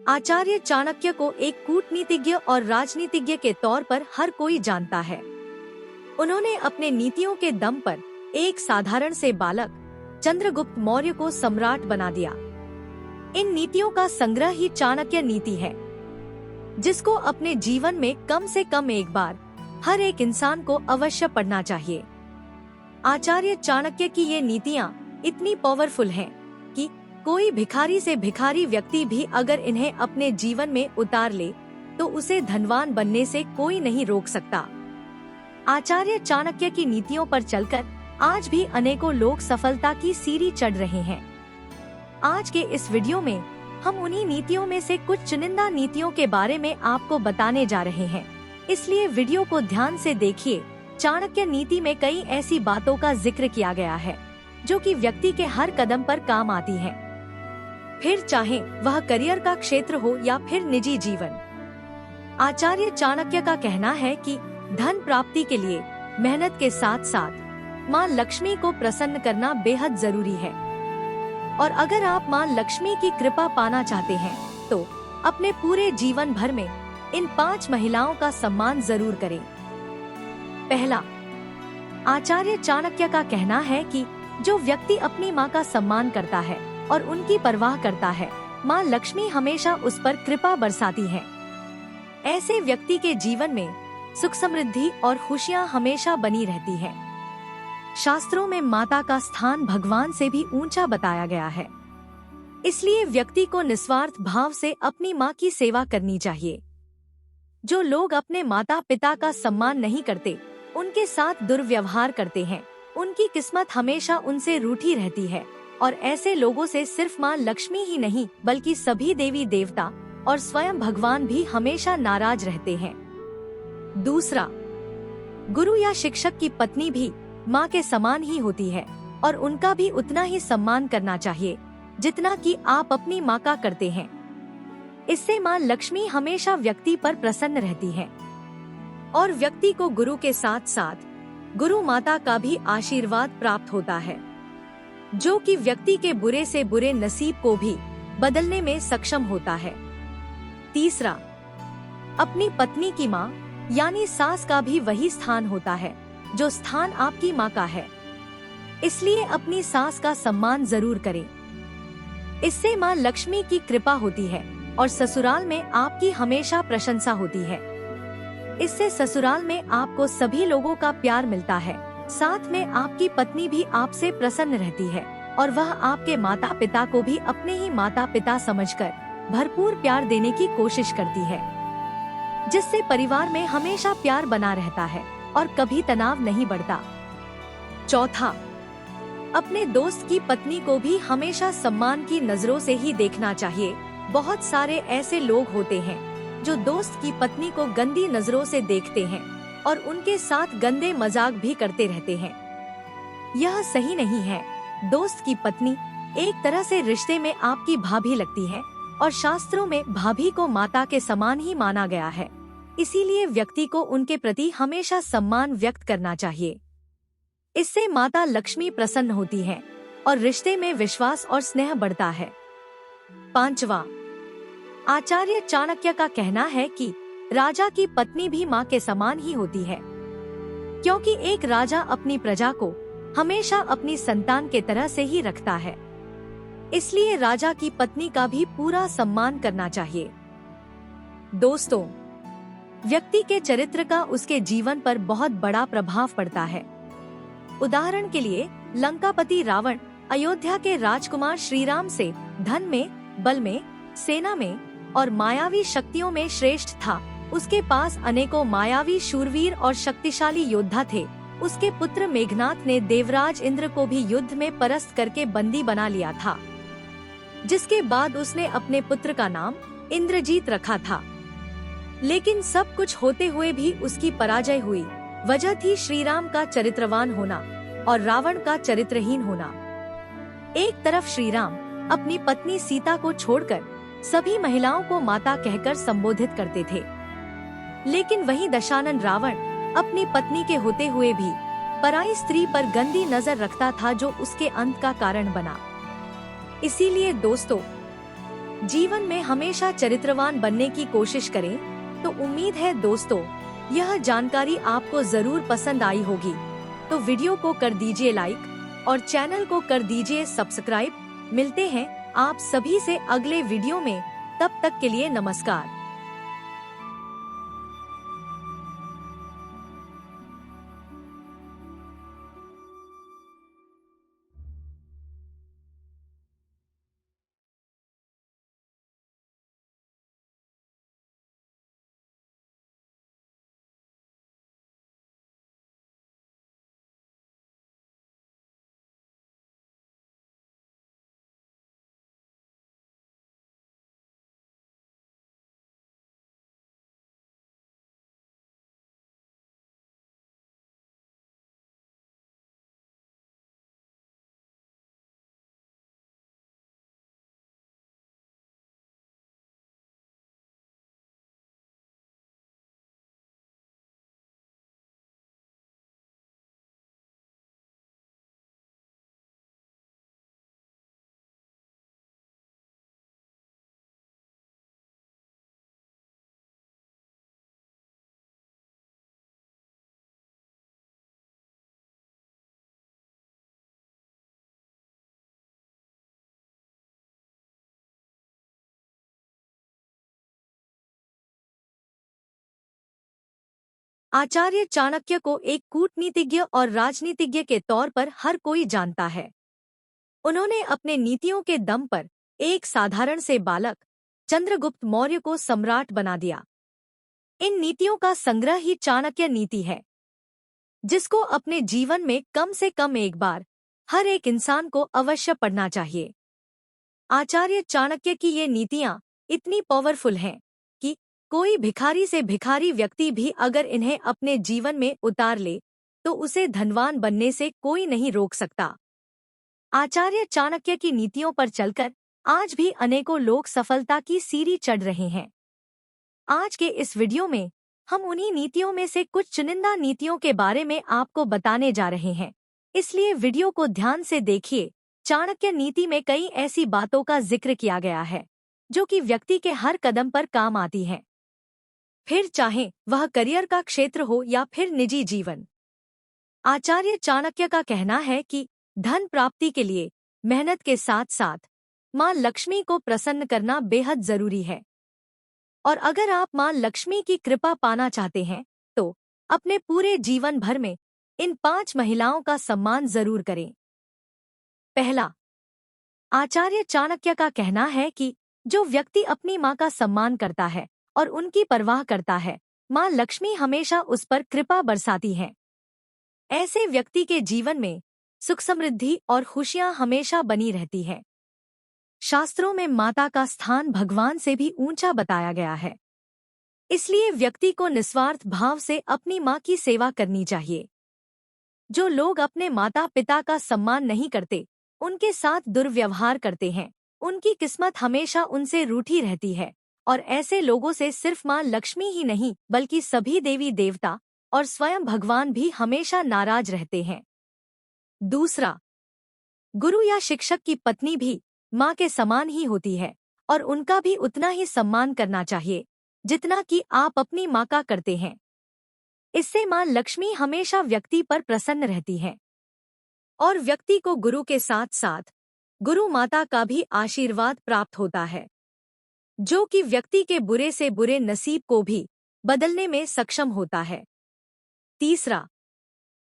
आचार्य चाणक्य को एक कूटनीतिज्ञ और राजनीतिज्ञ के तौर पर हर कोई जानता है। उन्होंने अपने नीतियों के दम पर एक साधारण से बालक चंद्रगुप्त मौर्य को सम्राट बना दिया। इन नीतियों का संग्रह ही चाणक्य नीति है, जिसको अपने जीवन में कम से कम एक बार हर एक इंसान को अवश्य पढ़ना चाहिए। आचार्य चाणक्य की ये नीतियाँ इतनी पावरफुल हैं कि कोई भिखारी से भिखारी व्यक्ति भी अगर इन्हें अपने जीवन में उतार ले तो उसे धनवान बनने से कोई नहीं रोक सकता। आचार्य चाणक्य की नीतियों पर चलकर आज भी अनेकों लोग सफलता की सीढ़ी चढ़ रहे हैं। आज के इस वीडियो में हम उन्हीं नीतियों में से कुछ चुनिंदा नीतियों के बारे में आपको बताने जा रहे हैं, इसलिए वीडियो को ध्यान से देखिए। चाणक्य नीति में कई ऐसी बातों का जिक्र किया गया है जो कि व्यक्ति के हर कदम पर काम आती हैं, फिर चाहे वह करियर का क्षेत्र हो या फिर निजी जीवन। आचार्य चाणक्य का कहना है कि धन प्राप्ति के लिए मेहनत के साथ साथ माँ लक्ष्मी को प्रसन्न करना बेहद जरूरी है। और अगर आप माँ लक्ष्मी की कृपा पाना चाहते हैं तो अपने पूरे जीवन भर में इन 5 महिलाओं का सम्मान जरूर करें। पहला, आचार्य चाणक्य का कहना है कि जो व्यक्ति अपनी माँ का सम्मान करता है और उनकी परवाह करता है, माँ लक्ष्मी हमेशा उस पर कृपा बरसाती है। ऐसे व्यक्ति के जीवन में सुख समृद्धि और खुशियाँ हमेशा बनी रहती हैं। शास्त्रों में माता का स्थान भगवान से भी ऊंचा बताया गया है, इसलिए व्यक्ति को निस्वार्थ भाव से अपनी माँ की सेवा करनी चाहिए। जो लोग अपने माता पिता का सम्मान नहीं करते, उनके साथ दुर्व्यवहार करते हैं, उनकी किस्मत हमेशा उनसे रूठी रहती है और ऐसे लोगों से सिर्फ माँ लक्ष्मी ही नहीं बल्कि सभी देवी देवता और स्वयं भगवान भी हमेशा नाराज रहते हैं। दूसरा, गुरु या शिक्षक की पत्नी भी माँ के समान ही होती है और उनका भी उतना ही सम्मान करना चाहिए जितना कि आप अपनी माँ का करते हैं। इससे माँ लक्ष्मी हमेशा व्यक्ति पर प्रसन्न रहती है और व्यक्ति को गुरु के साथ साथ गुरु माता का भी आशीर्वाद प्राप्त होता है, जो कि व्यक्ति के बुरे से बुरे नसीब को भी बदलने में सक्षम होता है। तीसरा, अपनी पत्नी की माँ यानी सास का भी वही स्थान होता है जो स्थान आपकी माँ का है, इसलिए अपनी सास का सम्मान जरूर करें। इससे माँ लक्ष्मी की कृपा होती है और ससुराल में आपकी हमेशा प्रशंसा होती है। इससे ससुराल में आपको सभी लोगों का प्यार मिलता है, साथ में आपकी पत्नी भी आपसे प्रसन्न रहती है और वह आपके माता पिता को भी अपने ही माता पिता समझकर भरपूर प्यार देने की कोशिश करती है, जिससे परिवार में हमेशा प्यार बना रहता है और कभी तनाव नहीं बढ़ता। चौथा, अपने दोस्त की पत्नी को भी हमेशा सम्मान की नजरों से ही देखना चाहिए। बहुत सारे ऐसे लोग होते हैं जो दोस्त की पत्नी को गंदी नजरों से देखते हैं और उनके साथ गंदे मजाक भी करते रहते हैं। यह सही नहीं है। दोस्त की पत्नी एक तरह से रिश्ते में आपकी भाभी लगती है और शास्त्रों में भाभी को माता के समान ही माना गया है, इसीलिए व्यक्ति को उनके प्रति हमेशा सम्मान व्यक्त करना चाहिए। इससे माता लक्ष्मी प्रसन्न होती है और रिश्ते में विश्वास और स्नेह बढ़ता है। पांचवा, आचार्य चाणक्य का कहना है कि राजा की पत्नी भी माँ के समान ही होती है, क्योंकि एक राजा अपनी प्रजा को हमेशा अपनी संतान के तरह से ही रखता है, इसलिए राजा की पत्नी का भी पूरा सम्मान करना चाहिए। दोस्तों, व्यक्ति के चरित्र का उसके जीवन पर बहुत बड़ा प्रभाव पड़ता है। उदाहरण के लिए लंकापति रावण अयोध्या के राजकुमार श्रीराम से धन में, बल में, सेना में और मायावी शक्तियों में श्रेष्ठ था। उसके पास अनेकों मायावी शूरवीर और शक्तिशाली योद्धा थे। उसके पुत्र मेघनाथ ने देवराज इंद्र को भी युद्ध में परास्त करके बंदी बना लिया था, जिसके बाद उसने अपने पुत्र का नाम इंद्रजीत रखा था। लेकिन सब कुछ होते हुए भी उसकी पराजय हुई। वजह थी श्रीराम का चरित्रवान होना और रावण का चरित्रहीन होना। एक तरफ श्रीराम अपनी पत्नी सीता को छोड़कर सभी महिलाओं को माता कहकर संबोधित करते थे, लेकिन वहीं दशानन रावण अपनी पत्नी के होते हुए भी पराई स्त्री पर गंदी नजर रखता था, जो उसके अंत का कारण बना। इसीलिए दोस्तों, जीवन में हमेशा चरित्रवान बनने की कोशिश करें। तो उम्मीद है दोस्तों, यह जानकारी आपको जरूर पसंद आई होगी। तो वीडियो को कर दीजिए लाइक और चैनल को कर दीजिए सब्सक्राइब। मिलते हैं आप सभी से अगले वीडियो में, तब तक के लिए नमस्कार। आचार्य चाणक्य को एक कूटनीतिज्ञ और राजनीतिज्ञ के तौर पर हर कोई जानता है। उन्होंने अपने नीतियों के दम पर एक साधारण से बालक चंद्रगुप्त मौर्य को सम्राट बना दिया। इन नीतियों का संग्रह ही चाणक्य नीति है, जिसको अपने जीवन में कम से कम एक बार हर एक इंसान को अवश्य पढ़ना चाहिए। आचार्य चाणक्य की ये नीतियां इतनी पावरफुल हैं कि कोई भिखारी से भिखारी व्यक्ति भी अगर इन्हें अपने जीवन में उतार ले तो उसे धनवान बनने से कोई नहीं रोक सकता। आचार्य चाणक्य की नीतियों पर चलकर आज भी अनेकों लोग सफलता की सीढ़ी चढ़ रहे हैं। आज के इस वीडियो में हम उन्हीं नीतियों में से कुछ चुनिंदा नीतियों के बारे में आपको बताने जा रहे हैं, इसलिए वीडियो को ध्यान से देखिए। चाणक्य नीति में कई ऐसी बातों का जिक्र किया गया है जो कि व्यक्ति के हर कदम पर काम आती हैं, फिर चाहे वह करियर का क्षेत्र हो या फिर निजी जीवन। आचार्य चाणक्य का कहना है कि धन प्राप्ति के लिए मेहनत के साथ साथ मां लक्ष्मी को प्रसन्न करना बेहद जरूरी है। और अगर आप मां लक्ष्मी की कृपा पाना चाहते हैं तो अपने पूरे जीवन भर में इन 5 महिलाओं का सम्मान जरूर करें। पहला, आचार्य चाणक्य का कहना है कि जो व्यक्ति अपनी मां का सम्मान करता है और उनकी परवाह करता है, मां लक्ष्मी हमेशा उस पर कृपा बरसाती हैं। ऐसे व्यक्ति के जीवन में सुख समृद्धि और खुशियां हमेशा बनी रहती हैं। शास्त्रों में माता का स्थान भगवान से भी ऊंचा बताया गया है, इसलिए व्यक्ति को निस्वार्थ भाव से अपनी मां की सेवा करनी चाहिए। जो लोग अपने माता पिता का सम्मान नहीं करते, उनके साथ दुर्व्यवहार करते हैं, उनकी किस्मत हमेशा उनसे रूठी रहती है और ऐसे लोगों से सिर्फ मां लक्ष्मी ही नहीं बल्कि सभी देवी देवता और स्वयं भगवान भी हमेशा नाराज रहते हैं। दूसरा, गुरु या शिक्षक की पत्नी भी मां के समान ही होती है और उनका भी उतना ही सम्मान करना चाहिए जितना कि आप अपनी मां का करते हैं। इससे मां लक्ष्मी हमेशा व्यक्ति पर प्रसन्न रहती है और व्यक्ति को गुरु के साथ साथ गुरु माता का भी आशीर्वाद प्राप्त होता है, जो कि व्यक्ति के बुरे से बुरे नसीब को भी बदलने में सक्षम होता है। तीसरा,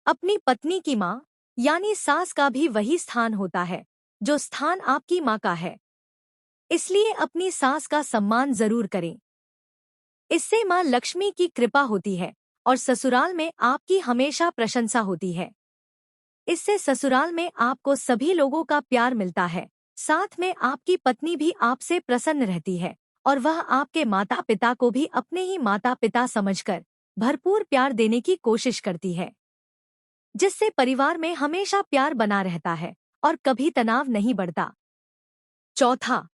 अपनी पत्नी की मां यानी सास का भी वही स्थान होता है जो स्थान आपकी मां का है, इसलिए अपनी सास का सम्मान जरूर करें। इससे मां लक्ष्मी की कृपा होती है और ससुराल में आपकी हमेशा प्रशंसा होती है। इससे ससुराल में आपको सभी लोगों का प्यार मिलता है, साथ में आपकी पत्नी भी आपसे प्रसन्न रहती है और वह आपके माता पिता को भी अपने ही माता पिता समझकर भरपूर प्यार देने की कोशिश करती है, जिससे परिवार में हमेशा प्यार बना रहता है और कभी तनाव नहीं बढ़ता। चौथा,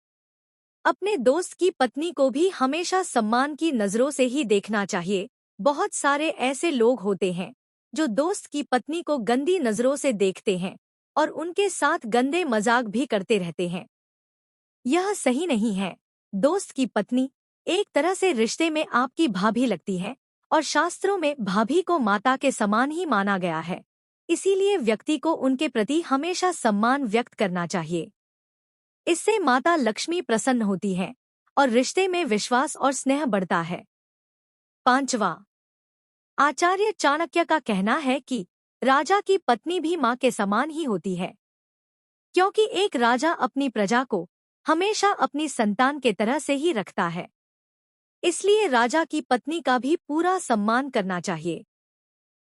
अपने दोस्त की पत्नी को भी हमेशा सम्मान की नजरों से ही देखना चाहिए। बहुत सारे ऐसे लोग होते हैं जो दोस्त की पत्नी को गंदी नजरों से देखते हैं और उनके साथ गंदे मजाक भी करते रहते हैं। यह सही नहीं है। दोस्त की पत्नी एक तरह से रिश्ते में आपकी भाभी लगती है और शास्त्रों में भाभी को माता के समान ही माना गया है। इसीलिए व्यक्ति को उनके प्रति हमेशा सम्मान व्यक्त करना चाहिए। इससे माता लक्ष्मी प्रसन्न होती है और रिश्ते में विश्वास और स्नेह बढ़ता है। 5वां, आचार्य चाणक्य का कहना है कि राजा की पत्नी भी मां के समान ही होती है, क्योंकि एक राजा अपनी प्रजा को हमेशा अपनी संतान के तरह से ही रखता है। इसलिए राजा की पत्नी का भी पूरा सम्मान करना चाहिए।